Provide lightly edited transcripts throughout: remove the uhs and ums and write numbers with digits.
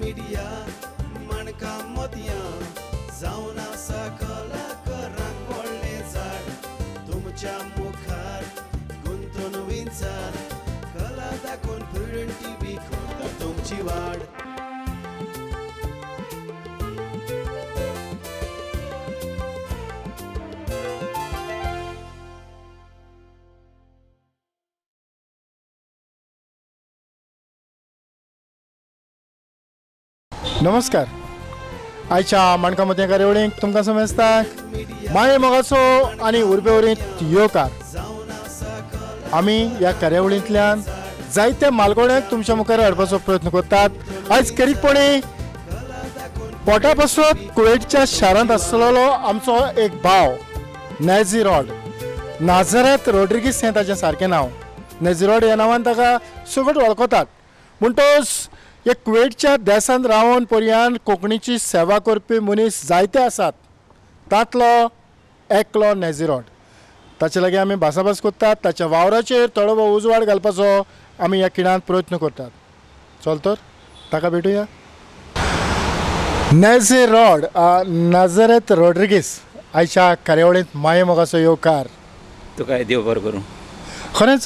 Media मणका मोतयां जावन आसा कलाकारांक व्हडलें झाड तुमच्या मुखार गुंतून विचार कला दाखोवन प्रुडंट टीव्ही करता तुमची वाड. नमस्कार. आयच्या माणका मते कार्यावळीक तुमकां समजता माये मोगाचो आनी उर्बेवरीत येवकार. आमी ह्या कार्यावळींतल्यान जायते मालगोड्यांक तुमच्या मुखार हाडपाचो प्रयत्न करतात. आयज करीकपणी पोटा पासून कुवेटच्या शारांत आसलेलो आमचो एक भाव नेझिरोड नाझारेथ रोड्रिगीस हें ताचें सारकें नांव. नेझिरोड ह्या नांवान ताका सगळ्यात वळखतात. म्हणटच हे कुवेटच्या देशांत रावन पर्यंत कोंकणीची सेवा करपी मनीस जायते आसात. तातलो एकलो नेझिरोड. ताचे लागीं आमी भासाभास करतात. ताच्या वावराचेर थोडो उजवाड घालपाचो आमी ह्या खिणांत प्रयत्न करतात. चल तर ताका भेटुया. नेझिरोड नाझारेथ रोड्रिगीस आयच्या कार्यावळींत माये मोगाचो येवकार. तुका देव बरो करूं. खरेंच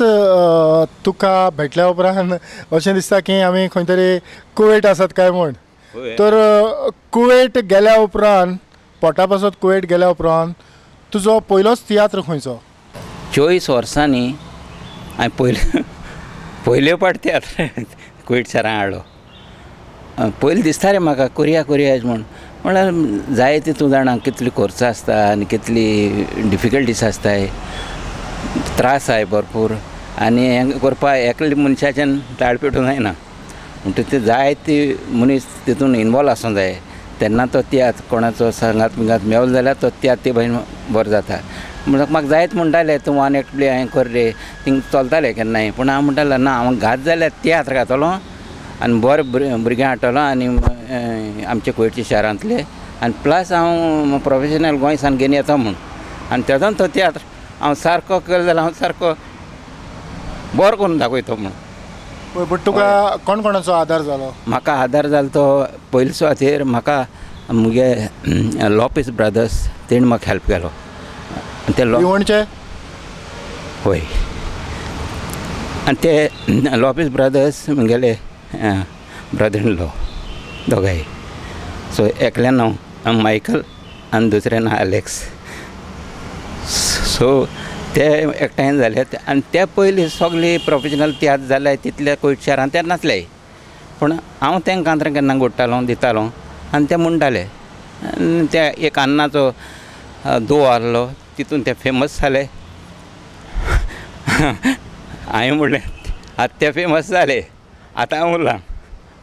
तुका भेटल्या उपरांत अशें दिसता की आमी खंय तरी कुवेट आसात काय म्हूण. तर कुवेट गेल्या उपरांत पोटा पासून कुवेट गेल्या उपरांत तुजो पयलोच तियात्र खंयचो? 24 वर्सांनी हांवें पयले पाट तियात्र कुवेट शारांत हाडलो. पयलीं दिसतालें म्हाका करुया म्हूण. म्हळ्यार जायते तूं जाणा कितली खर्च आसता आनी कितली डिफिकल्टीज आसताय, त्रास आहे भरपूर आनी हें करपा एकल्या मनशाच्यान ताळ पेटूं जायना. म्हणटकीर ते जायते मनीस तितून इनवॉल्व आसूं जाय. तेन्ना तो तियात्र कोणाचो सांगात बिंगात मेवलो जाल्यार तो तियात्र ते भाशेन बरो जाता. म्हणून म्हाका जायत म्हणटाले तूं वन एक्ट प्ले हांवें कर रे, थिंग चलतालें केन्नाय. पूण हांव म्हणटालो ना, हांव घात जाल्यार तियात्र घातलो आनी बरें भुरग्यां हाडटलो आनी आमचे कुवेटच्या शारांतले आनी प्लस हांव प्रोफेशनल गोंयसान घेवन येता म्हूण. आनी तेदोन तो तियात्र हांव सारको केलो जाल्यार हांव सारको बरो करून दाखयता म्हूण. पूण तुका कोण कोणाचो आदार जालो? म्हाका आदार जालो तो पयले सुवातेर म्हाका मुगे लॉपीस ब्रदर्स तेणी म्हाका हेल्प केलो. ते भिवणचे? होय. आनी ते Lopes brothers म्हगेले brother in law दोगांय. सो एकल्यान नांव मायकल आनी दुसरें नांव एलेक्स. सो ते एकठांय जाले आनी ते पयलीं सगळी प्रोफेशनल तियात्र जाले तितले कुवेट शारांत ते नासले. पूण हांव तेंकां कांतरां केन्ना घडटालो दितालो आनी ते म्हणटाले. ते एक अन्नाचो दो आहलो तितून ते फेमस जाले. हांवें म्हणलें आतां ते फेमस जाले, आतां हांव उरलां,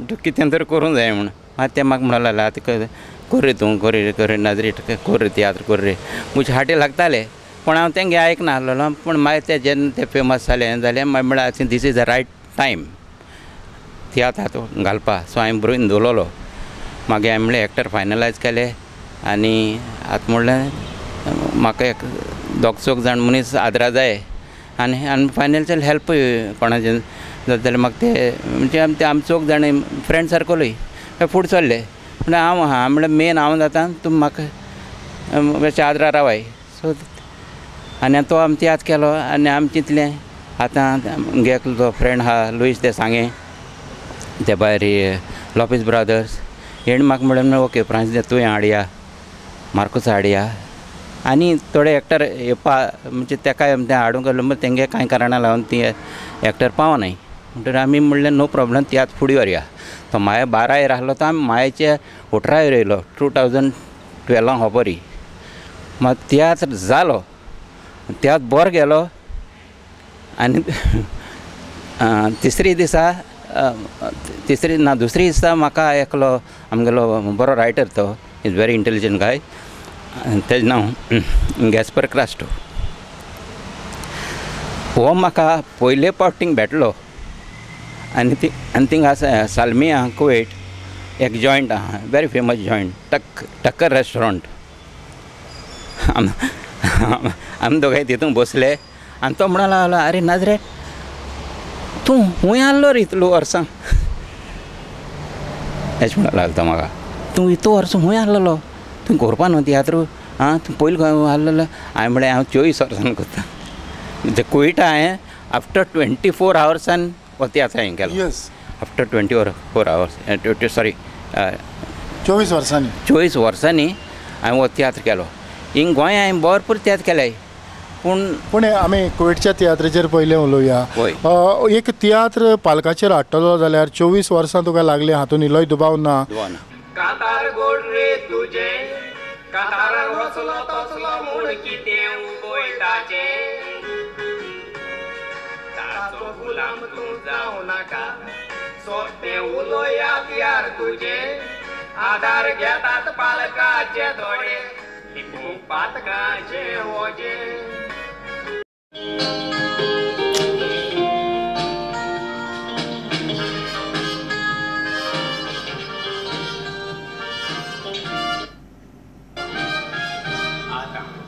तूं कितें तरी करूंक जाय म्हूण. मागीर ते म्हाका म्हणूंक लागले आतां कर रे तूं, कर रे नाझारेथ कर रे तियात्र कर रे. म्हजे हाटी लागताले पूण हांव तेंगे आयकना आसलेलो. पूण मागीर ते जेन्ना ते फेमस जाले हें जालें मागीर म्हळ्यार I think this is the right time तियात्र हातूंत घालपा. सो हांवें बरोवन दवरलो. मागीर हांवें म्हणलें एक्टर फायनलायज केले आनी आतां म्हणलें म्हाका एक दोग चोग जाण मनीस आदरा जाय आनी फायनान्शियल हेल्प कोणाचें जाता जाल्यार म्हाका ते म्हणजे आमी चोग जाण फ्रेंड सर्कलूय फुडें चल्ले. म्हणल्यार हांव म्हणल्यार मेन हांव जाता तुमी म्हाका मातशें आदरा रावाय. सो आनी तो आमी तियात्र केलो आनी आमी चिंतलें आतां म्हगे एकलो फ्रेंड आहा लुईस ते सांगे ते भायर लॉपीस ब्रदर्स हेणी म्हाका म्हणलें ओके फ्रांस तुवें हाडया, मार्कूस हाडया आनी थोडे एक्टर येवपा म्हणजे तेका तें हाडूंक गेलो मग तेंगे कांय कारणां लागून ती एक्टर पावनाय. म्हणटकीर आमी म्हणलें नो प्रॉब्लम तियात्र फुडें व्हरया. तो माया 12 आहलो तो आमी मायाचे 18 येयलो 2012 खबरी. मागीर तियात्र जालो, तियात्र बरो गेलो आनी दुसरे दिसा म्हाका एकलो आमगेलो बरो रायटर तो इज वेरी इंटेलिजंट गाय तेजें नांव गॅस्पर क्रास्टो. हो म्हाका पयले फावट थिंग भेटलो आनी थिंग आसा सालमिया कुवेट एक जॉयंट आहा वेरी फेमस जॉयंट टक्कर रेस्टॉरंट. आमी दोगांय तितून बसले आनी तो म्हणूंक लागलो आरे नाझारेथ तूं खूंय आहलो रे इतलो वर्सां. अशें म्हणून लागलो म्हाका तूं इतलो वर्स खूंय आसलेलो तुवें करपा न्हू तियात्र आं तूं पयलीं आसलेलो हांवें म्हळें हांव 24 वर्सान करता ते कुयटा हांवें आफ्टर 24 hours हो तियात्र हांवें केलो येस आफ्टर 24 hours सॉरी 24 वर्सांनी 24 वर्सांनी हांवें हो तियात्र केलो हिंग गोंय हांवें भरपूर तियात्र केले पूण आमी कुवेटच्या तियात्राचेर पयलें उलोवया होय. एक तियात्र पालकाचेर हाडटलो जाल्यार 24 वर्सां तुका लागली हातून इल्लोय दुबाव ना कातार गोड रे तुजे कातारान वचलो तसलो म्हूण कितें उगोयताचे ताचो गुलाम तूं जावं नाका सोंपें उलोवयात यार तुजे आधार घेतात पालकाचे दोळे लिपूंक पातकाचे ओजे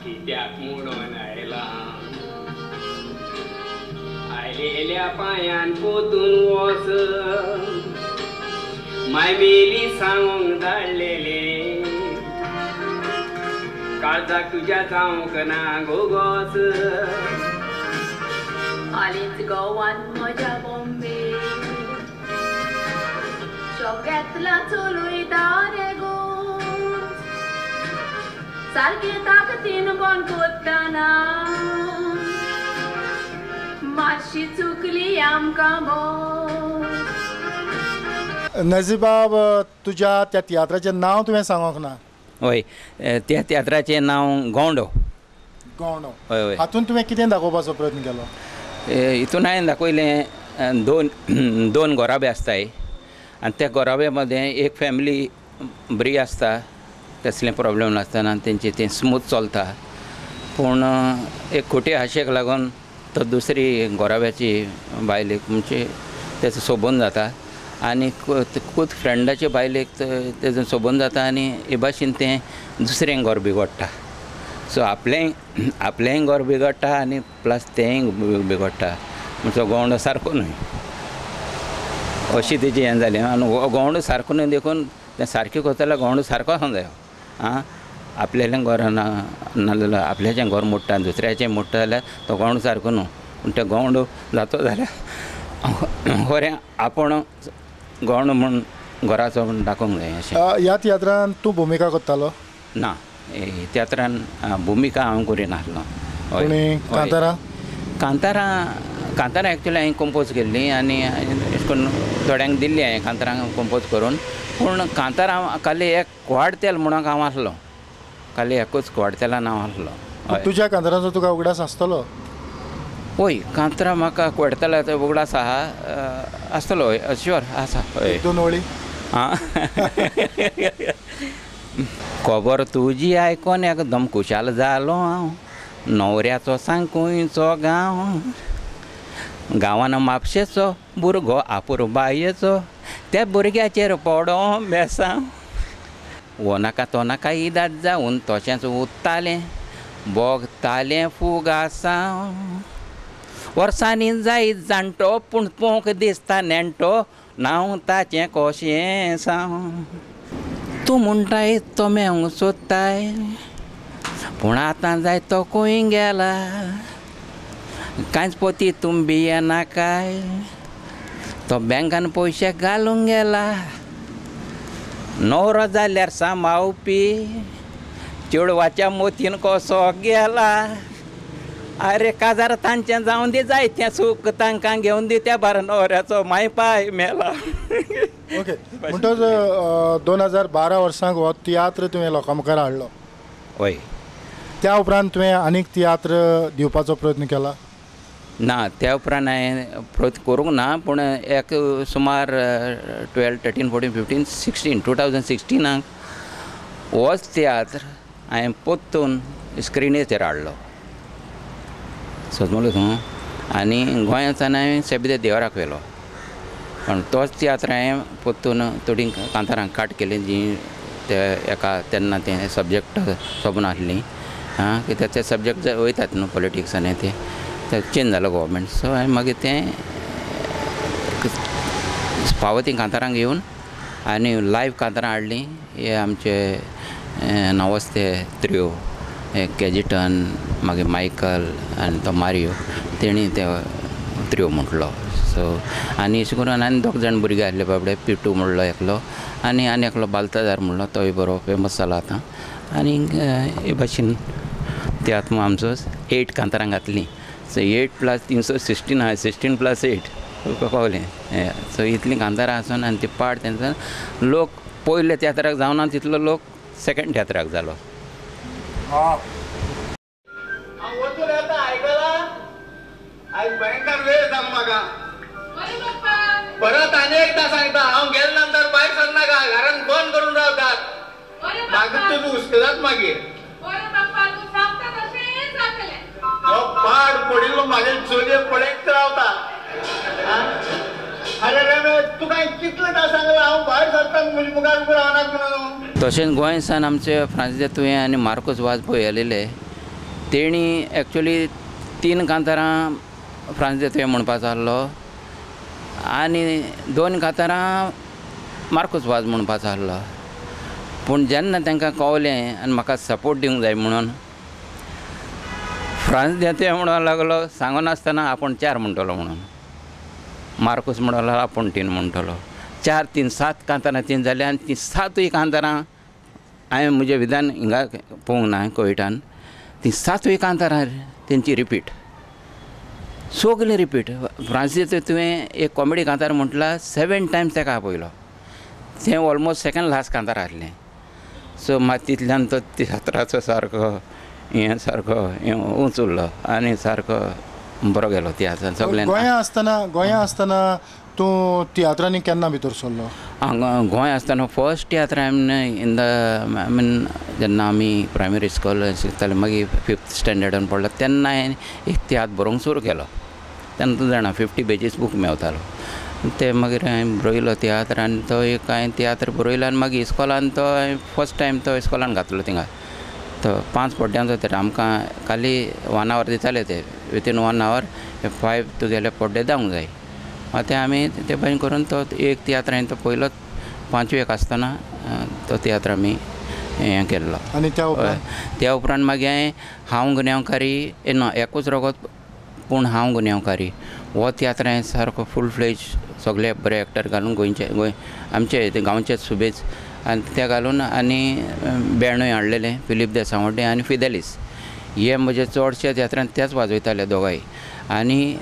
कित्याक म्हणून आयला आयलेल्या पांयान पोतून वच मायमेली सांगूंक धाडलेले काळजाक तुज्या जावंक ना गोगोस हालींच गोवान म्हज्या बॉम्बे शोक्यातला चलयता रे गो सारकें ताकतीन बंद कोत्ताना मातशी चुकली आमकां बोस नजीबाब तुज्या त्या तियात्राचें नांव तुवें सांगोंक ना हय त्या तियात्राचें नांव गोंडो गोंडो हय हय हातून तुवें कितें दाखोवपाचो प्रयत्न केलो हितून हांवें दाखयलें दोन गोराबे आसताय आनी त्या गोराब्या मदें एक फॅमिली बरी आसता कसलें प्रॉब्लेम नासतना तेंचें तें स्मूथ चलता पूण एक खोटी आशेक लागून तो दुसरी गोराब्याची बायलेक म्हणजे तेचो सोबून जाता आनी खूब फ्रेंडाचे बायलेक तेजो सोबून जाता आनी हे भाशेन तें दुसरें घर बिगडटा सो आपलेंय घर बिगडटा आनी प्लस तेंय बिगडटा म्हणजे गोंडो सारको न्हय अशी तेजी हें जालें आनी गोंडो सारको न्हय देखून तें सारकें करता जाल्यार गोंडो सारको आसूंक जायो आं आपल्यालें घर नाजाल्यार आपल्याचें घर मोडटा दुसऱ्याचें मोडटा जाल्यार तो गोंडो सारको न्हू पूण तें गोंडो जातो जाल्यार खरें आपूण गोंडो म्हूण घराचो दाखोवंक जाय अशें ह्या तियात्रान तूं भुमिका करतालो ना तियात्रान भुमिका हांव करिनासलो कांतारा एक्चुली हांवें कंपोज केल्ली आनी अशें करून थोड्यांक दिल्ली हांवें कांतारांक कंपोज करून पूण कांतारा खाली एक कोवाडतेल म्हणून हांव आसलो खाली एकूच कोवाडतेलान हांव आसलो तुज्या कांताराचो तुका उगडास आसतलो हय कांतारा म्हाका कोवाडतेलाचो उगडास आसतलो हय श्योर आसा हय 2 वळी आं खबर तुजी आयकोन एकदम खुशाल जालो हांव न्हवऱ्याचो सांगूयचो गांवान म्हापशेचो भुरगो आपुरबायेचो त्या भुरग्याचेर पडो बेसांव वो नाका तो नाका इदात जावन तशेंच उत्तालें बोगतालें फुगासांव वर्सांनी जायत जाणटो पूण पोंक दिसता नेणटो नांव ताचें कशें सांव तूं म्हणटाय तो मेवंक सोदताय पूण आतां जाय तो खंय गेला कांयच पोती तुंबी येना काय तो बँकान पयशे घालूंक गेला न्हवरो जाल्यार सांबाळपी चेडवाच्या मोतीन कसो गेला अरे काजार तांचें जावन दी जायतें सूख तांकां घेवन दी त्या भायर न्हवऱ्याचो माय पाय मेला ओके म्हणटच 2012 वर्साक हो तियात्र तुवें लोकां मुखार हाडलो हय त्या उपरांत तुवें आनीक तियात्र दिवपाचो प्रयत्न केला ना त्या उपरांत हांवें प्रयत्न करूंक ना पूण एक सुमार 12, 13, 14, 15, 16 2016 होच तियात्र हांवें पोत्तून स्क्रिनीचेर हाडलो सोजमलो तूं आनी गोंयांतल्यान हांवें सेबिद्या देवराक व्हेलो पण तोच तियात्र हांवें पोत्तून थोडी कांतारांक काट केली जी ते एका तेन्ना तें सब्जेक्ट सोबून आसली आं कित्याक ते सब्जेक्ट वयतात न्हू पॉलिटिक्सान ते चेंज जालो गव्हर्मेंट सो हांवें मागीर तें फावो ती कांतारांक घेवन आनी लायव्ह कांतारां हाडलीं हे आमचे नवस्ते त्रियो कॅजिटन मागीर मायकल आनी तो मारियो तेणी ते त्रियो म्हटलो. सो आनी अशें करून आनी 2 जाण भुरगे आहले बाबडे पिटू म्हणलो एकलो आनी एकलो बालताजार म्हणलो तोय बरो फेमस जाला आतां. आनी हे भाशेन तियात्र आमचो 8 कांतारां घातलीं. सो 8 + 316 आहा 16 + 8 तुका कळ्ळें. सो इतलीं कांतारां आसून आनी ती पाड तेंचा लोक पयले तियात्राक जावना तितलो लोक सेकंड तियात्राक जालो. भयंकर वेळ जाम म्हाका परत आनी एकदां सांगता हांव गेले नंतर भायर सरनाका घरान बंद करून रावतात मागीर तुमी हुस्कतात मागीर हो पाड पडिल्लो म्हाजे चलये पळयत रावता. अरे रे तुका कितले दा सांगला हांव भायर सरता म्हजे मुखार उबो रावनात म्हणून. तशेंच गोंयसान आमचे फ्रांसीस तुवें आनी मार्कोस वाजपेयी आलेले तेणी एक्चुली 3 कांतारां फ्रांसीस तुवें म्हणपाचो आहलो आनी 2 कांतारां मार्कोस वाज म्हणपाचो आहलो. पूण जेन्ना तांकां कळलें आनी म्हाका सपोर्ट दिवंक जाय म्हणून फ्रांसीस तुवें म्हणूंक लागलो सांगनासतना आपूण 4 म्हणटलो म्हणून. मार्कोस म्हणूंक लागलो आपूण 3 म्हणटलो. 4, 3, 7 कांतारां 3 जालीं आनी ती 7 कांतारां हांवें म्हजें विधान हिंगा पळोवंक ना कोविटान. ती 7 कांतारां तेंची रिपीट सगळीं रिपीट. फ्रांसीस तुवें एक कॉमेडी कांतार म्हटला 7 टायम्स ताका आपयलो. तें ऑलमोस्ट सेकंड लास्ट कांतार आहलें. सो मात तितल्यान तो तियात्राचो सारको उंच उरलो आनी सारको बरो गेलो तियात्रान सगळ्यांक. गोंया आसतना तूं तियात्रांनी केन्ना भितर सरलो? गोंय आसतना फर्स्ट तियात्र इन द जेन्ना आमी प्रायमरी स्कूल शिकताले मागीर 5th स्टँडर्डान पडलो तेन्ना हांवें एक तियात्र बरोवंक सुरू केलो. तेन्ना तूं जाणा 50 पेजीस बूक मेवतालो. ते मागीर हांवें बरयलो तियात्र आनी तो एक हांवें तियात्र बरयलो आनी मागीर इस्कॉलान तो हांवें फर्स्ट टायम तो इस्कॉलान घातलो थिंगा. तो 5 पड्ड्यांचो ते आमकां खाली 1 आवर दिताले ते विथीन 1 आवर 5 तुगेले पड्डे जावंक जाय. ते आमी ते भाशेन करून तो एक तियात्र हांवें तो पयलो 5वेक आसतना तो तियात्र आमी हें केल्लो. आनी त्या उपरांत मागीर हांव गुन्यांवकारी एकूच रगत पूण हांव गुन्यांवकारी हो तियात्र हांवें सारको फूल फ्लेज सगळे बरे एक्टर घालून गोंय आमचे गांवचे सुबेज आनी ते घालून आनी बेणूय हाडलेले फिलीप देसावड्डे आनी फिदेलीस हे म्हजे चडशे तियात्रांत तेच वाजयताले दोगांय. आनी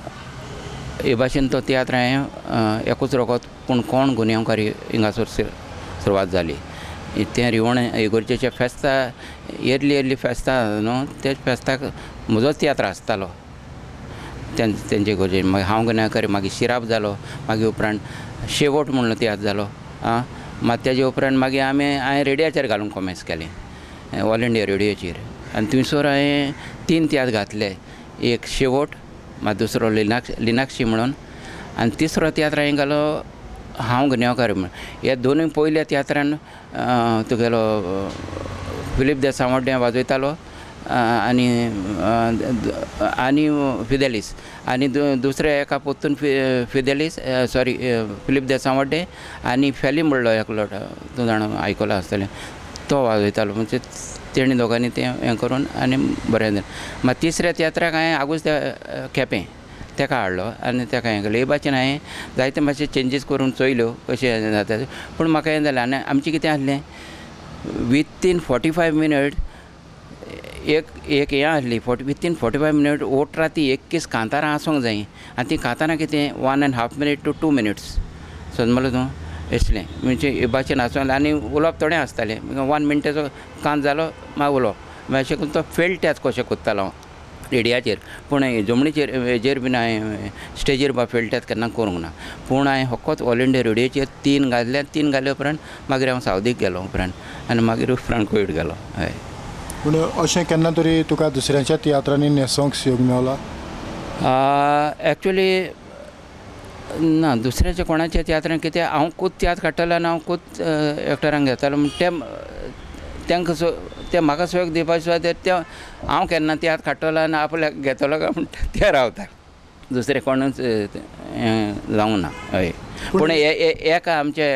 हे भाशेन तो तियात्र हांवें एकूच रगत पूण कोण गुन्यांवकारी हिंगासर सुरवात जाली. तें रिवण इगोर्जेचे फेस्ता येर्ली फेस्ता न्हू ते फेस्ताक म्हजोच तियात्र आसतालो तेंचे इगोर्जेन. मागीर हांव गुन्यांवकारी मागीर शिराप जालो मागीर उपरांत शेवट म्हणलो तियात्र जालो. मात तेजे उपरांत मागीर हांवें रेडियाचेर घालूंक कॉमेस केलें ऑल इंडिया रेडियोचेर आनी थंयसर हांवें 3 तियात्र घातले. एक शेवट मागीर दुसरो लिनाक्षी म्हणून आनी तिसरो तियात्र हांवें घालो हांव गुन्यांवकारी म्हणून. हे दोनूय पयल्या तियात्रान तुगेलो फिलीप देसावड्डे वाजयतालो आनी फिदेलीस आनी दुसऱ्या एका पोत्तून फिदेलीस फिलीप देसावड्डे आनी फेली म्हणलो एकलो तूं जाणा आयकलां आसतलें तो वाजयतालो. म्हणजे तेणी दोगांनी तें हें करून आनी बरें जालें. मागीर तिसऱ्या तियात्राक हांवें आगूच केपें ताका हाडलो आनी ताका हें केलें. हे भाशेन हांवें जायते मातशे चेंजीस करून चोयल्यो कशें जाता. पूण म्हाका हें जालें आनी आमचें कितें आसलें विथीन 45 मिनट एक हें आसली विथीन 45 मिनट ओट राती 21 कांतारां आसूंक जाय आनी ती कांतारां कितें 1.5 मिनट to 2 मिनट्स समजलो तूं असलें. म्हणजे हे भाशेन आसूं आनी उलोवप थोडें आसतालें 1 मिनटाचो कांत जालो मागीर उलोवप मागीर अशें करून तो फेल्ट कशें कोत्तालो रेडियाचेर. पूण जमनीचेर हेजेर बीन हांवें स्टेजीर फेल्ट्यात केन्ना करूंक ना. पूण हांवें फकत ऑल इंडिया रेडियोचेर 3 घातले. 3 घाल्या उपरांत मागीर हांव सावदीक गेलो उपरांत आनी मागीर उपरांत कोवीड गेलो. हय. पूण अशें केन्ना तरी तुका दुसऱ्यांच्या तियात्रांनी न्हेसोंक योग मेवला? एक्चुली ना दुसऱ्याच्या कोणाच्या तियात्रांत कितें हांव खूद तियात्र काडटालो आनी हांव खूद एक्टरांक घेतालो तांकां ते म्हाका सोयक दिवपाचे ते हांव केन्ना तियात्र काडटलो आनी आपल्याक घेतलो काय म्हणटा ते रावता. दुसरें कोणूच जावंक ना हय पूण एका आमचे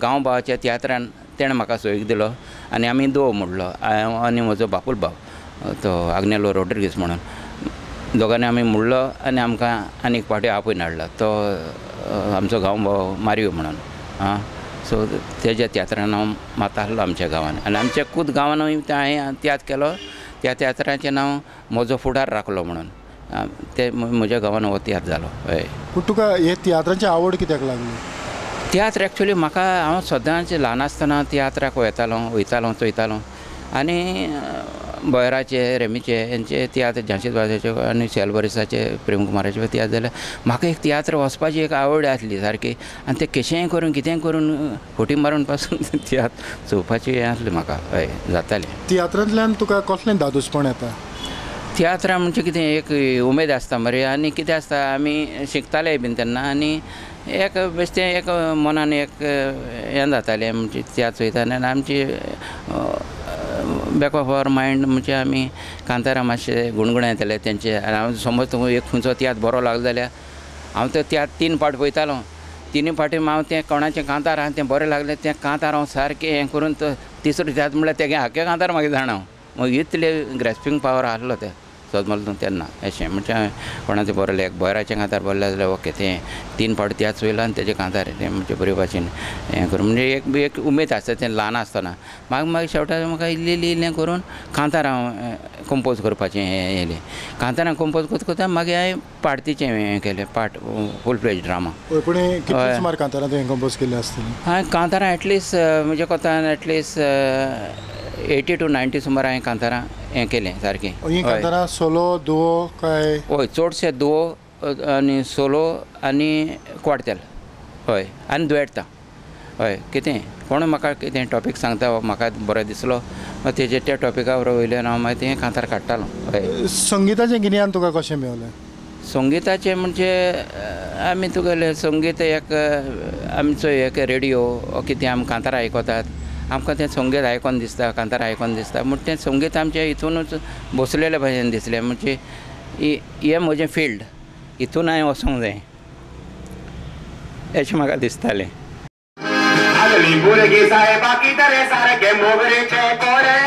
गांव भावाच्या तियात्रान तेणें म्हाका सोयीक दिलो आनी आमी दोव म्हणलो हांव आनी म्हजो बापूल भाव तो आग्नेलो रोड्रिगीस म्हणून दोगांनी आमी म्हणलो आनी आमकां आनी एक फावटी आपयन हाडला तो आमचो गांव भाव मारियो म्हणून आं सो तेज्या तियात्रान हांव मात आहलो आमच्या गांवान आनी आमच्या खूद गांवानूय हांवें तियात्र केलो त्या तियात्राचें नांव म्हजो फुडार राखलो म्हणून ते म्हज्या गांवान हो तियात्र जालो हय पूण तुका हे तियात्राची आवड कित्याक लागली तियात्र एक्चुली म्हाका हांव सदांच ल्हान आसतना तियात्राक वयतालो चोयतालो आनी बोयराचे रेमीचे हेंचे तियात्र झांशी वाजाचे आनी शेलबरिसाचे प्रेम कुमाराचे तियात्र जाल्यार म्हाका एक तियात्र वचपाची एक आवड आसली सारकी आनी ते कशेंय करून कितेंय करून फोटी मारून पासून तियात्र चोवपाची हें आसली म्हाका हय जातालें तियात्रांतल्यान तुका कसलें दादोसपण येता तियात्रा म्हणजे कितें एक उमेद आसता मरे आनी कितें आसता आमी शिकताले बीन तेन्ना आनी एक बेश्टें एक मनान एक हें जातालें म्हणजे तियात्र चोयताले आनी आमची बॅक ऑफ आवर मायंड म्हणजे आमी कांतारा मातशें गुणगुणायताले तेंचे आनी हांव समज तुका एक खंयचो तियात्र बरो लागलो जाल्यार हांव तो तियात्र 3 फावट पळयतालो 3 फावटी हांव तें कोणाचें कांतार आहा तें बरें लागलें तें कांतार हांव सारकें हें करून तो तिसरो तियात्र म्हणल्यार तेगे हाके कांतार म्हाका जाणा मग इतले ग्रेस्पिंग पावर आहलो ते सोदमल तेन्ना अशें म्हणजे कोणाचें बरयलें एक बोयराचें कांतार बरयलें जाल्यार ओके तें 3 फावटी तियात्र चोयलो आनी तेजें कांतार तें म्हणजे बरे भाशेन हें करून म्हणजे एक उमेद आसता तें ल्हान आसतना मागीर शेवटाक म्हाका इल्लें करून कांतार हांव कंपोज करपाचें हें येलें कांतारां कंपोज करता मागीर हांवें पार्टीचें हें केलें पार्ट फूल फ्लेज ड्रामा पूण कितले सुमार कांतारां तुवें कंपोज केल्ली आसतलीं हांवें कांतारां एटलिस्ट म्हणजे कोतान एटलिस्ट 80 to 90 सुमार हांवें कांतारां हें केलें सारकें ही कांतारां सोलो दुओ काय हय चडशे दुओ आनी सोलो आनी क्वार्टेल हय आनी दुयेट्टा हय कितें कोण म्हाका कितें टॉपीक सांगता म्हाका बरो दिसलो तेजे त्या टॉपिका वयल्यान हांव मागीर तें कांतार काडटालो हय संगिताचें गिन्यान तुका कशें मेवलें संगिताचें म्हणजे आमी तुगेलें संगीत एक आमचो एक रेडिओ कितें आमी कांतारां आयकतात आमकां तें संगीत आयकोन दिसता कांतारां आयकोन दिसता म्हणटा तें संगीत आमचें हितूनूच बसलेल्या भशेन दिसलें म्हणजे हें म्हजें फिल्ड हितून हांवें वचूंक जाय अशें म्हाका दिसतालें आगली भुरगीं साहेबाकी तरे सारके मोगरेचे कोरे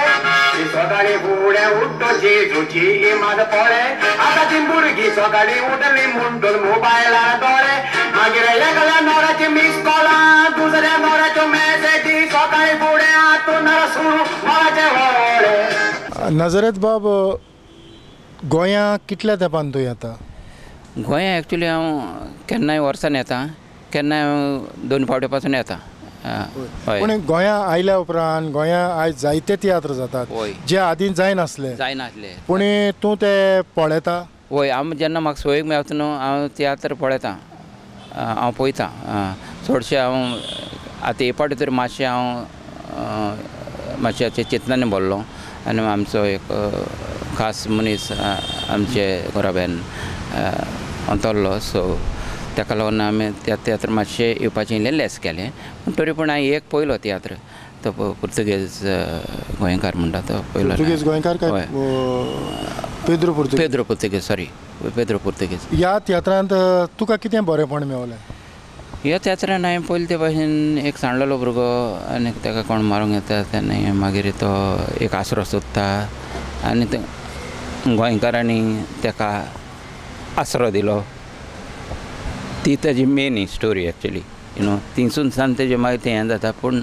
सकाळी फुडें उठ्ठोची झुची इमाद पळे आतांची भुरगीं सकाळी उठली म्हणटून मोबायलार दोळे मागीर एकल्या नवऱ्याची मिस कॉलां दुसऱ्या नवऱ्याच्यो मॅसेजी सकाळी फुडें हातून सुरू मळाचे व्हडे नजरेत बाब गोंया कितल्या तेंपान तूं येता गोंया एक्चुली हांव केन्नाय वर्सान येता केन्नाय हांव 2 फावटी पासून येता पूण गोंया आयल्या उपरांत गोंया आयज जायते तियात्र जातात जे आदीं जायनासले पूण तूं ते पळयता हय हांव जेन्ना म्हाका सोयीक मेळता न्हू हांव तियात्र पळयतां हांव पळयतां चडशें हांव आतां हे फावटी तरी मातशें हांव मातशें चिंतनांनी भरलो आनी आमचो एक खास मनीस आमचे घोराबेन अंतरलो सो ताका लागून हांवें त्या तियात्र मातशें येवपाचें इल्लें लेस केलें पूण तरी पूण हांवें एक पयलो तियात्र तो पुर्तुगेज गोंयकार म्हणटा तो पयलो पुर्तुगेज गोंयकार काय Pedro Portuguese sorry Pedro Portuguese ह्या तियात्रांत तुका कितें बरेंपण मेवलें ह्या तियात्रान हांवें पयले ते भाशेन एक सांडलेलो भुरगो आनी ताका कोण मारूंक येता तेन्ना मागीर तो एक आसरो सोदता आनी गोंयकारांनी ताका आसरो दिलो ती ताजी मेन स्टोरी एक्चुली थिंगसून सान तेजें मागीर तें हें जाता पूण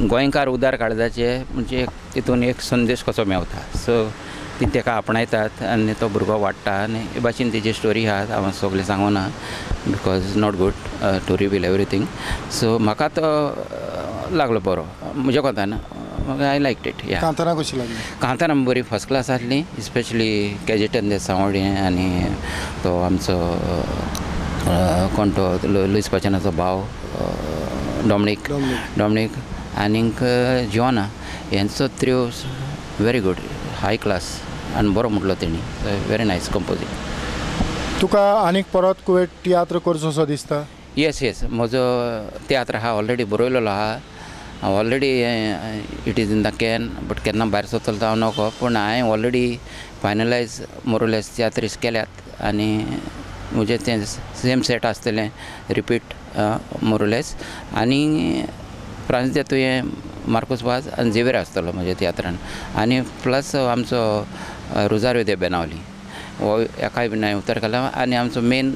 गोंयकार उदार काळजाचे म्हणजे तितून एक संदेश कसो मेवता सो ती ताका आपणायतात आनी तो भुरगो वाडटा आनी हे भाशेन तेजी स्टोरी आहा हांव सगळें सांगूं ना because not good to reveal everything so म्हाका तो लागलो बरो म्हज्या कोतान आय लायक इट कांतारां कशी लागली कांतारां बरी फर्स्ट क्लास आसली स्पेशली केजेटन ते सांवडे आनी तो आमचो कोण तो लुईस पचानाचो भाव डॉमिनीक आनीक जॉना हेंचो त्रियो वेरी गूड हाय क्लास आनी बरो म्हटलो तेणी वेरी नायस कंपोजींग तुका आनीक परत कुवेट तियात्र करचोसो दिसता येस म्हजो तियात्र आहा ऑलरेडी बरयलेलो आहा हांव already it is in the can but केन्ना भायर सरतलो हांव नको पूण हांवें ऑलरेडी फायनलायज मोरलेस तियात्रीस केल्यात आनी म्हजें तें सेम सेट आसतलें रिपीट मोरलेस आनी फ्रांस तुवें मार्कोस वाज आनी झेवियर आसतलो म्हज्या तियात्रान आनी प्लस आमचो रोजारियो दे बेनावली हो एकाय बीन उतर कला आनी आमचो मेन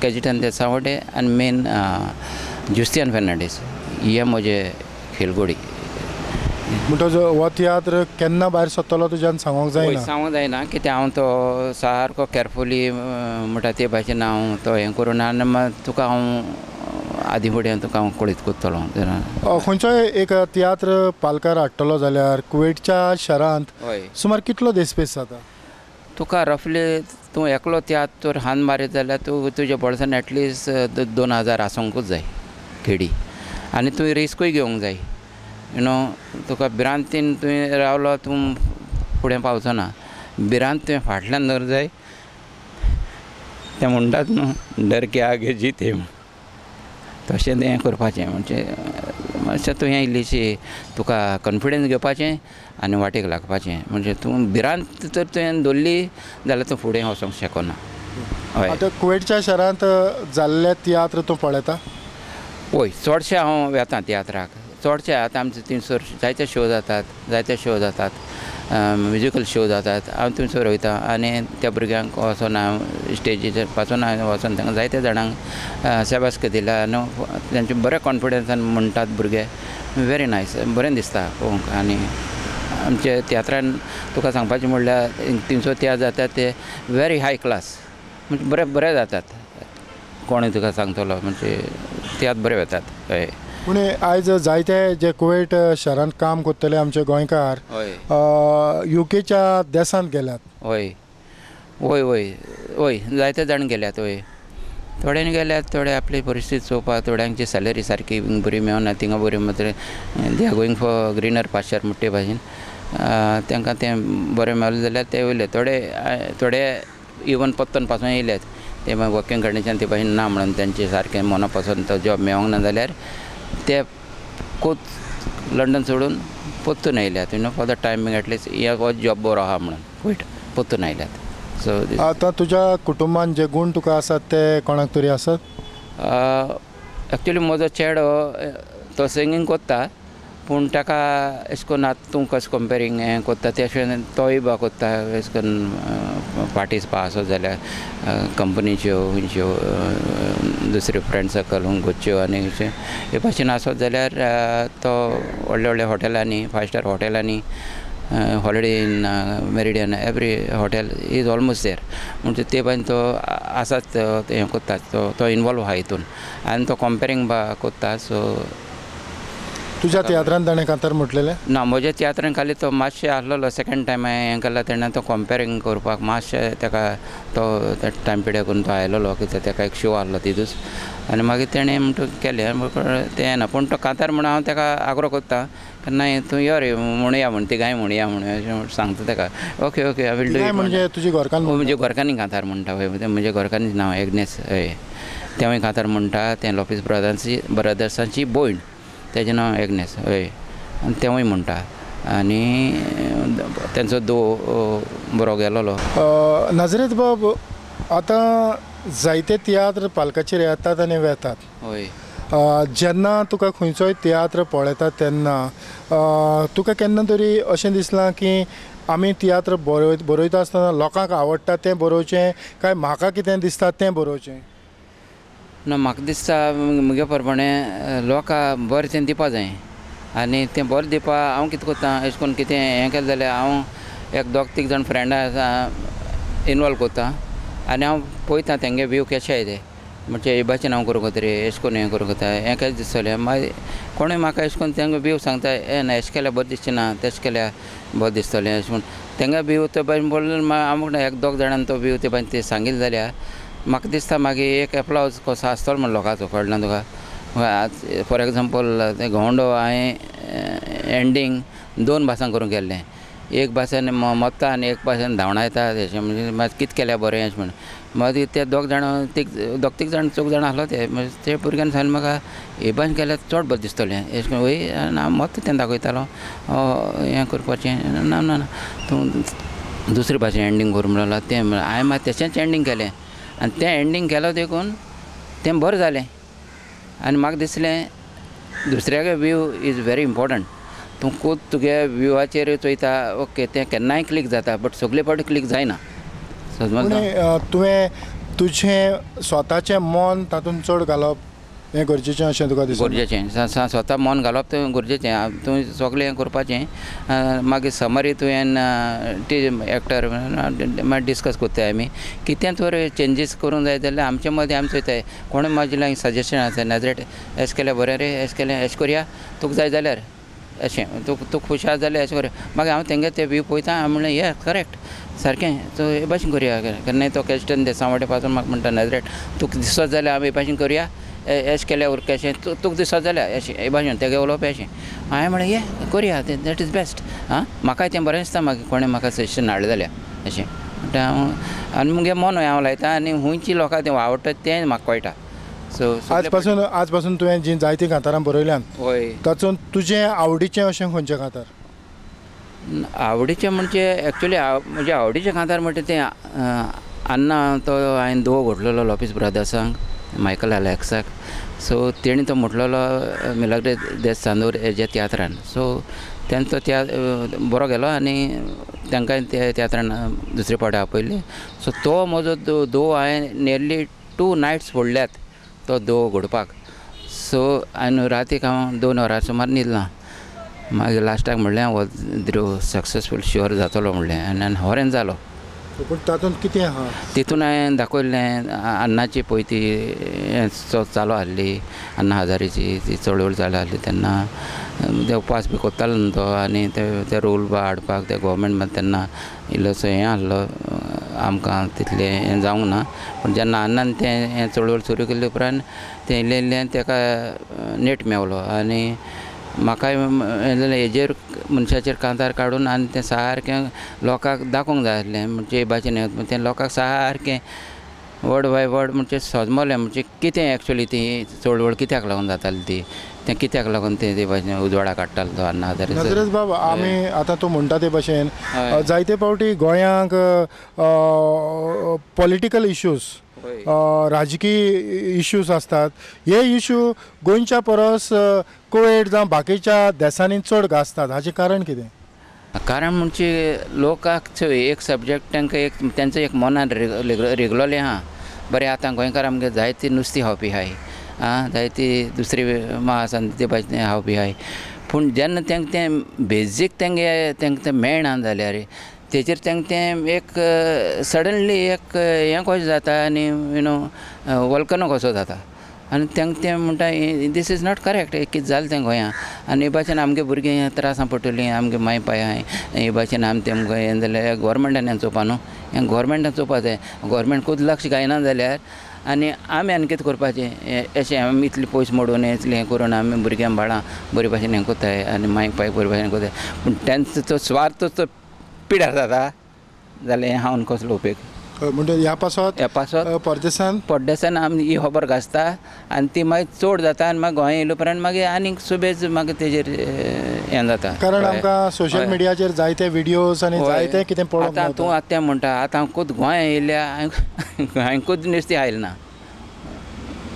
कॅजिटन दे सावडे आनी मेन जुस्तियान फेर्नांडीस हे म्हजे खेळगडी म्हणटच हो तियात्र केन्ना भायर सरतलो तुज्यान सांगूंक जायना सांगूंक जायना कित्याक हांव तो सारको कॅरफुली म्हणटा ते भाशेन हांव तो हें करून आनी तुका हांव आदी फुडें तुका हांव कळीत कोत्तलो खंयचोय एक तियात्र पालकार हाडटलो जाल्यार कुवेटच्या शारांत सुमार कितलो देस्पेस जाता तुका रफली तूं एकलो तियात्र हान मारीत जाल्यार तूं तुज्या बोळसान एटलिस्ट 2000 आसूंकूच जाय खेडी आनी तुवें रिस्कूय घेवंक जाय यू नो तुका भिरांतीन तुवें रावलो तूं फुडें पावचो ना भिरांत तुवें फाटल्यान धर जाय तें म्हणटात न्हू डर के आगे जीत हे तशें तें करपाचें म्हणजे मातशें तुवें इल्लीशी तुका कॉन्फिडन्स घेवपाचें आनी वाटेक लागपाचें म्हणजे तूं भिरांत जर तुवें दवरली जाल्यार तूं फुडें वचोंक शकना हय आतां कुवेटच्या शारांत जाल्ले तियात्र तूं पळयता पळय चडशे हांव येता तियात्राक चडशे आतां आमचे थिंगसर जायते शो जातात म्युजिकल शो जातात हांव थंयसर वयता आनी त्या भुरग्यांक वचोन हांव स्टेजीचेर पासून हांवें वचोन तांकां जायत्या जाणांक शाबासकी दिल्या आनी तेंचे बरे कॉन्फिडन्सान म्हणटात भुरगे वेरी नायस बरें दिसता पळोवंक आनी आमचे तियात्रान तुका सांगपाचें म्हणल्यार थिंगसर तियात्र जातात ते वेरी हाय क्लास म्हणजे बरे जातात कोणूय तुका सांगतलो म्हणजे तियात्र बरे वतात हय पूण आयज जायते जे कुवेट शारांत काम करतले आमचे गोंयकार युकेच्या देशांत गेल्यात वय वय वय वय जायते जाण गेल्यात वय थोड्यांनी गेल्यात थोडे आपली परिस्थिती चोवपाक थोड्यांची सॅलरी सारकी बरी मेळना थिंगा बरी मात्र they are going for greener pasture म्हणटे भाशेन तांकां तें बरें मेळलें जाल्यार ते वयले थोडे इवन पत्तन पासून येयल्यात ते मागीर वर्किंग कंडिशन ते भाशेन ना म्हणून तेंचे सारकें मना पसंत तो जॉब मेळोंक ना जाल्यार ते खूब लंडन सोडून पोत्तून आयल्यात you know for the timing at least हो जॉब बरो आहा म्हणून वयट पोत्तून आयल्यात सो आतां तुज्या कुटुंबान जे गूण तुका आसात ते कोणाक तरी आसात एक्चुली म्हजो चेडो तो सिंगींग कोत्ता पूण ताका अशें करून आतां तूं कशें कंपेरींग हें कोत्ता ते अशें तोय बा कोत्ता अशें करून पार्टिसिपा आसत जाल्यार कंपनीच्यो खंयच्यो दुसरे फ्रेंड सर्कल गोंयच्यो आनी अशें हे भाशेन आसत जाल्यार तो व्हडल्या हॉटेलांनी 5 स्टार हॉटेलांनी holiday in meridian every hotel is almost देर म्हणजे ते भाशेन तो आसात हें कोत्ता तो इनवॉल्व आहा हितून आनी तो कंपेरींग बा कोत्ता सो तुज्या तियात्रान ताणें कांतार म्हटलेलें ना म्हज्या तियात्रान खाली तो मातशें आसलेलो सेकंड टायम हांवें हें केला तेणें तो कंपेरींग करपाक मातशें ताका तो टायम पिड्या करून तो आयलोलो कित्याक ताका एक शो आहलो ती दीस आनी मागीर तेणें म्हणटा केलें तें ना पूण तो कांतार म्हणून हांव ताका आग्रो कोत्ता नाही तूं यो रे म्हणुया म्हण ती गाय म्हणुया म्हणून सांगता ताका okay okay I will do म्हणजे तुजी घरकान्न म्हणजे घरकान्नी कांतार म्हणटा हय म्हणजे घरकान्नी नांव एग्नेस हय तेवूय कांतार म्हणटा तें लोपीस ब्रदर्सांची भयण तेजें नांव एग्नेस हय आनी तेवूय म्हणटा आनी तेंचो बरो गेलोलो नाझरेत बाब आतां जायते तियात्र पालकाचेर येतात आनी वेतात हय जेन्ना तुका खंयचोय तियात्र पळयता तेन्ना तुका केन्ना तरी अशें दिसलां की आमी तियात्र बरयता आसतना लोकांक आवडटा तें बरोवचें काय म्हाका कितें दिसता तें बरोवचें ना म्हाका दिसता म्हगे प्रमाणें लोकांक बरें तें दिवपा जाय आनी तें बरें दिवपा हांव कितें कोत्ता अशें करून कितें हें केलें जाल्यार हांव एक 2-3 जाण फ्रेंडा इनवॉल्व कोत्ता आनी हांव पळयतां तेंगे व्यू कशे आहाय ते म्हणजे हे भाशेन हांव करूं कोता रे अशें करून हें करूं कोता हें कशें दिसतलें मागीर कोणूय म्हाका अशें करून तेंगे व्यू सांगता हें ना अशें केल्यार बरें दिसचें ना तशें केल्यार बरें दिसतलें अशें म्हूण तेंगे व्यू ते भाशेन बोल्ले हांव म्हणटा 1-2 जाणांनी तो व्यू ते भाशेन ते सांगिल्ले जाल्यार म्हाका दिसता मागीर एक एप्लावज कसो आसतलो म्हण लोकांचो कळना तुका फॉर एग्जाम्पल ते घोंडो हांवें एंडींग 2 भासांक करूंक गेल्लें एक भाशेन मोत्ता आनी एक भाशेन धांवडायता तेजें म्हणजे मागीर कितें केल्यार बरें अशें म्हण मागीर ते 2 जाण 2-3 जाण 4 जाण आसलो ते भुरग्यान सांगलें म्हाका हे भाशेन केल्यार चड बरें दिसतलें अशें करून वय हांव मोत्ता तें दाखयतालो हें करपाचें ना तूं दुसरे भाशेन एंडींग करूं म्हणलो तें हांवें मागीर तेशेंच एंडींग केलें आनी तें एंडींग केलो देखून तें बरें जालें आनी म्हाका दिसलें दुसऱ्यागे व्यू इज व्हेरी इम्पॉर्टंट. तूं खूब तुगे व्यूवाचेर चोयता ओके तें केन्नाय क्लिक जाता बट सगळे फावटी क्लिक जायना. तुवें तुजें स्वताचें मन तातूंत चड घालप हें गरजेचें अशें तुका दिसता? गरजेचें स्वता मन घालप तें गरजेचें. तूं सगळें हें करपाचें मागीर समरी तुवें एक्टर मागीर डिस्कस कोत्ताय आमी कितें तर चेंजीस करूंक जाय जाल्यार आमचे मदें आमी चोयताय कोण म्हाजे लायक सजेशन आसा नाजाल्यार एश केलें बरें रे एश केलें एश करया तुका जाय जाल्यार अशें तूं खुश आसा जाल्यार अशें कर. मागीर हांव तेंगे ते व्यू पळयता हांव म्हणलें ये करेक्ट सारकें सो हे भाशेन करया केन्नाय तो क्वेश्चन देसा वाटे पासून म्हाका म्हणटा नाजाल्यार तुका दिसत जाल्यार आमी हे भाशेन करया एश केल्या उरकें अशें तुका दिसत जाल्यार अशें हे भाशेन तेगे उलोवप अशें. हांवें म्हणलें ये करया दॅट इज बेस्ट. म्हाकाय तें बरें दिसता मागीर कोणें म्हाका सजेशन हाडलें जाल्यार अशें म्हणटा हांव आनी मुगे मन हांव लायता आनी हुंयची लोकांक तें आवडटा तें म्हाका कळटा. सो आज पासून तुवें जीं जायतीं कांतारां बरयल्यान हय तातूंत तुजें आवडीचें अशें खंयचें कांतार? आवडीचें म्हणजे एक्चुली म्हजें आवडीचें कांतार म्हणटा तें अन्ना तो हांवें दो घडलेलो लॉपीस ब्रदर्सांक मायकल एलेक्साक. सो तेणी तो म्हटलेलो मिलाग्रे देस चांदूर हेज्या तियात्रान. सो तेंचो बरो गेलो आनी तांकां त्या तियात्रान दुसरे फावटी आपयले. सो तो म्हजो दो हांवें नियरली 2 नायट्स फोडल्यात तो दो घडपाक. सो आनी रातीक हांव 2 वरां सुमार न्हिदलां. मागीर लास्टाक म्हणलें हो द्रो सक्सेसफूल शुअर जातलो म्हणलें आनी होरेन जालो. पूण तातूंत कितें आहा? तितून हांवें दाखयल्लें अन्नाची पळय ती चालू आसली अन्ना हजारेची ती चळवळ चालू आसली तेन्ना ते उपास बी कोत्तालो न्हू तो आनी ते रूल बा हाडपाक ते गोवोरमेंट तेन्ना इल्लोसो हें आहलो आमकां तितलें हें जावंक ना. पूण जेन्ना अन्नान तें हें चळवळ सुरू केल्ले उपरांत तें इल्लें इल्लें ताका नेट मेवलो आनी म्हाकाय हें जालें हेजेर मनशाचेर कांतार काडून आनी तें सारकें लोकांक दाखोवंक जाय आसलें म्हणजे हे भाशेन तें लोकांक सारकें वर्ड बाय वर्ड म्हणजे समजलें म्हणजे कितें एक्चुली ती चळवळ कित्याक लागून जाताली ती तें कित्याक लागून ते भाशेन उजवाडाक हाडटालो तो अन्ना हजारे. नजरेश बाब आमी आतां तूं म्हणटा ते भशेन जायते फावटी गोंयांक पॉलिटिकल इश्यूज राजकीय इश्यूज आसतात. हे इश्यू गोंयच्या परस कोवीड जावं बाकीच्या देशांनी चड गाजतात हाचें कारण कितें? कारण म्हणजे लोकांक एक सब्जेक्ट तांकां एक तेंचो एक मनान रिगलोलें आहा. बरें आतां गोंयकार आमगे जायती नुस्तीं खावपी आहाय जायती दुसरी महासन ते भाशेन खावपी आहाय. पूण जेन्ना तांकां तें बेजीक तांकां तें मेळना जाल्यार तेजेर तांकां तें एक सडनली एक हें कशें जाता आनी वल्कनो कसो जाता आनी तांकां तें म्हणटा दीस इज नॉट करेक्ट. कितें जालें तें गोंयां आनी हे भाशेन आमगे भुरगीं त्रासां पडटलीं आमगे माय पाय आहाय हे भाशेन आमी तेमकां हें जाल्यार गोवोरमेंटान हें चोवपा न्हू हें गोवोरमेंटान चोवपा जाय. गोवोरमेंट खूब लक्ष घायना जाल्यार आनी आमी कितें करपाचें अशें आमी इतलें पयस मोडून इतलें हें करून आमी भुरग्यां बाळां बरे भाशेन हें कोत्ताय आनी माय पाय बरे भाशेन कोत्ताय. पूण तेंचो स्वार्थ तो पिड्यार जाता जाल्यार हें हांवन कसलो उपेग. म्हणजे ह्या पासत परदेसान आमी ही खबर घासता आनी ती मागीर चड जाता आनी मागीर गोंया येयले उपरांत मागीर आनीक सुबेज मागीर तेजेर हें जाता. कारण आमकां सोशल मिडियाचेर जायते विडियोज आनी जायते कितें पळोवंक आतां तूं आतां तें म्हणटा आतां हांव खूद गोंया येयल्या हांवें खूद नुस्तें खायलें ना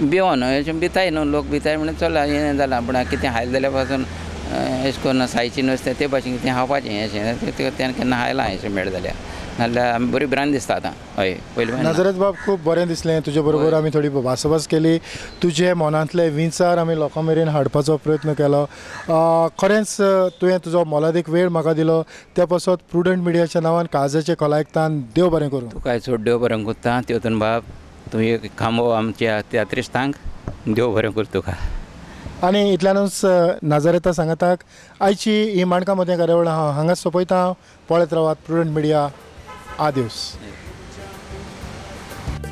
भिवोन अशें भिताय न्हू लोक भिताय म्हणून चला हें जालां पूण कितें खायलें जाल्या पासून अशें करून सायची नुस्तें ते भाशेन कितें खावपाचें अशें तें केन्ना खायलां अशें मेळ जाल्यार नाल्यार आमी बरी भिरांत दिसता आतां. हय पयलीं नजरेश बाब खूब बरें दिसलें तुजे बरोबर आमी थोडी भासाभास केली. तुजे मनांतले विचार आमी लोकां मेरेन हाडपाचो प्रयत्न केलो. खरेंच तुवें तुजो मोलादीक वेळ म्हाका दिलो त्या पासत प्रुडंट मिडियाच्या नांवान काळजाचे खोलायकतान देव बरें करूं. तुकाय चड देव बरें कोत्ता तेतून बाब तूं एक खांबो आमच्या तियात्रिस्तांक देव बरें कर तुका. आनी इतल्यानूच नाजारेता सांगताक आयची ही माणकां मदें कार्यावळ हांव हांगाच सोंपयता. पळयत रावात प्रुडंट मिडिया. आदिवस.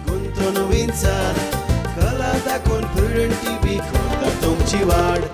गुंतून विचार कला दाखोवन प्रुडंट टीव्ही खोलता तुमची वाड.